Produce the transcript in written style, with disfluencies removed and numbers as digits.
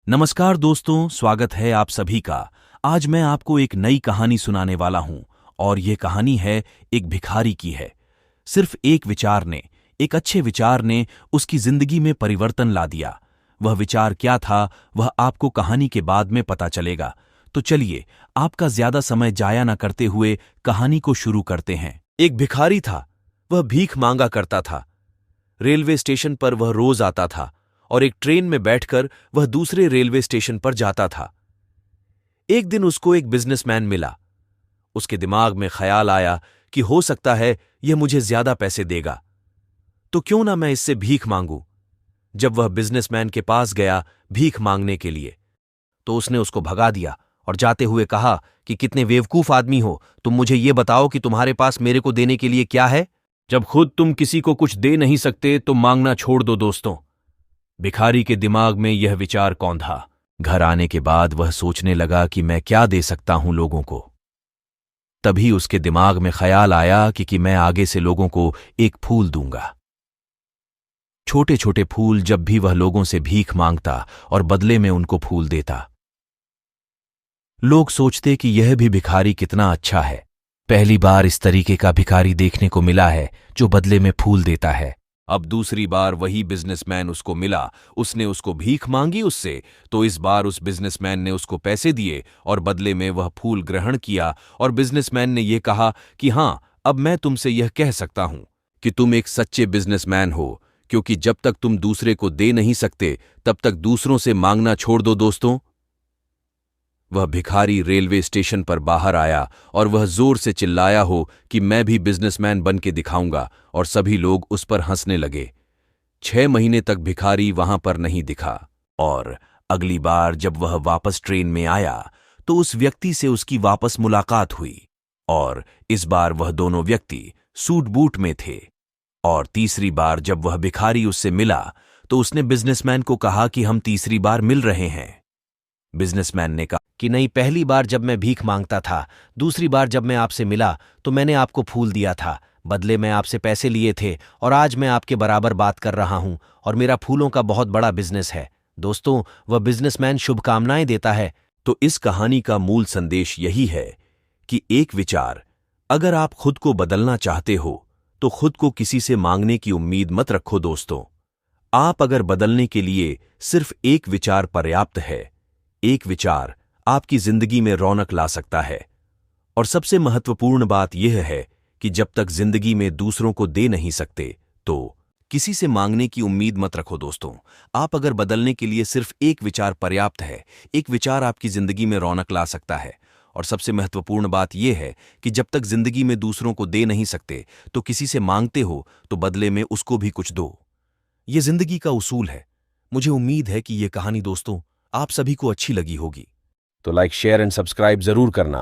नमस्कार दोस्तों, स्वागत है आप सभी का। आज मैं आपको एक नई कहानी सुनाने वाला हूं और ये कहानी है एक भिखारी की है। सिर्फ एक विचार ने, एक अच्छे विचार ने उसकी जिंदगी में परिवर्तन ला दिया। वह विचार क्या था, वह आपको कहानी के बाद में पता चलेगा। तो चलिए, आपका ज्यादा समय जाया न करते हुए कहानी को शुरू करते हैं। एक भिखारी था, वह भीख मांगा करता था। रेलवे स्टेशन पर वह रोज आता था और एक ट्रेन में बैठकर वह दूसरे रेलवे स्टेशन पर जाता था। एक दिन उसको एक बिजनेसमैन मिला। उसके दिमाग में ख्याल आया कि हो सकता है यह मुझे ज्यादा पैसे देगा, तो क्यों ना मैं इससे भीख मांगूं। जब वह बिजनेसमैन के पास गया भीख मांगने के लिए, तो उसने उसको भगा दिया और जाते हुए कहा कि कितने बेवकूफ आदमी हो तुम, मुझे ये बताओ कि तुम्हारे पास मेरे को देने के लिए क्या है। जब खुद तुम किसी को कुछ दे नहीं सकते तो मांगना छोड़ दो दोस्तों। भिखारी के दिमाग में यह विचार कौंधा। घर आने के बाद वह सोचने लगा कि मैं क्या दे सकता हूं लोगों को। तभी उसके दिमाग में ख्याल आया कि मैं आगे से लोगों को एक फूल दूंगा। छोटे छोटे फूल, जब भी वह लोगों से भीख मांगता और बदले में उनको फूल देता। लोग सोचते कि यह भी भिखारी कितना अच्छा है, पहली बार इस तरीके का भिखारी देखने को मिला है जो बदले में फूल देता है। अब दूसरी बार वही बिजनेसमैन उसको मिला, उसने उसको भीख मांगी उससे, तो इस बार उस बिजनेसमैन ने उसको पैसे दिए और बदले में वह फूल ग्रहण किया। और बिजनेसमैन ने यह कहा कि हां, अब मैं तुमसे यह कह सकता हूं कि तुम एक सच्चे बिजनेसमैन हो, क्योंकि जब तक तुम दूसरे को दे नहीं सकते तब तक दूसरों से मांगना छोड़ दो दोस्तों। वह भिखारी रेलवे स्टेशन पर बाहर आया और वह जोर से चिल्लाया हो कि मैं भी बिजनेसमैन बन के दिखाऊंगा, और सभी लोग उस पर हंसने लगे। 6 महीने तक भिखारी वहां पर नहीं दिखा, और अगली बार जब वह वापस ट्रेन में आया तो उस व्यक्ति से उसकी वापस मुलाकात हुई, और इस बार वह दोनों व्यक्ति सूट बूट में थे। और तीसरी बार जब वह भिखारी उससे मिला तो उसने बिजनेसमैन को कहा कि हम तीसरी बार मिल रहे हैं। बिजनेसमैन ने कहा कि नहीं, पहली बार जब मैं भीख मांगता था, दूसरी बार जब मैं आपसे मिला तो मैंने आपको फूल दिया था, बदले में आपसे पैसे लिए थे, और आज मैं आपके बराबर बात कर रहा हूं और मेरा फूलों का बहुत बड़ा बिजनेस है। दोस्तों, वह बिजनेसमैन शुभकामनाएं देता है। तो इस कहानी का मूल संदेश यही है कि एक विचार, अगर आप खुद को बदलना चाहते हो तो खुद को किसी से मांगने की उम्मीद मत रखो दोस्तों। आप अगर बदलने के लिए सिर्फ एक विचार पर्याप्त है। एक विचार आपकी जिंदगी में रौनक ला सकता है। और सबसे महत्वपूर्ण बात यह है कि जब तक जिंदगी में दूसरों को दे नहीं सकते तो किसी से मांगने की उम्मीद मत रखो दोस्तों। आप अगर बदलने के लिए सिर्फ एक विचार पर्याप्त है। एक विचार आपकी जिंदगी में रौनक ला सकता है। और सबसे महत्वपूर्ण बात यह है कि जब तक जिंदगी में दूसरों को दे नहीं सकते तो किसी से मांगते हो तो बदले में उसको भी कुछ दो। यह जिंदगी का उसूल है। मुझे उम्मीद है कि यह कहानी दोस्तों आप सभी को अच्छी लगी होगी। तो लाइक, शेयर एंड सब्सक्राइब जरूर करना।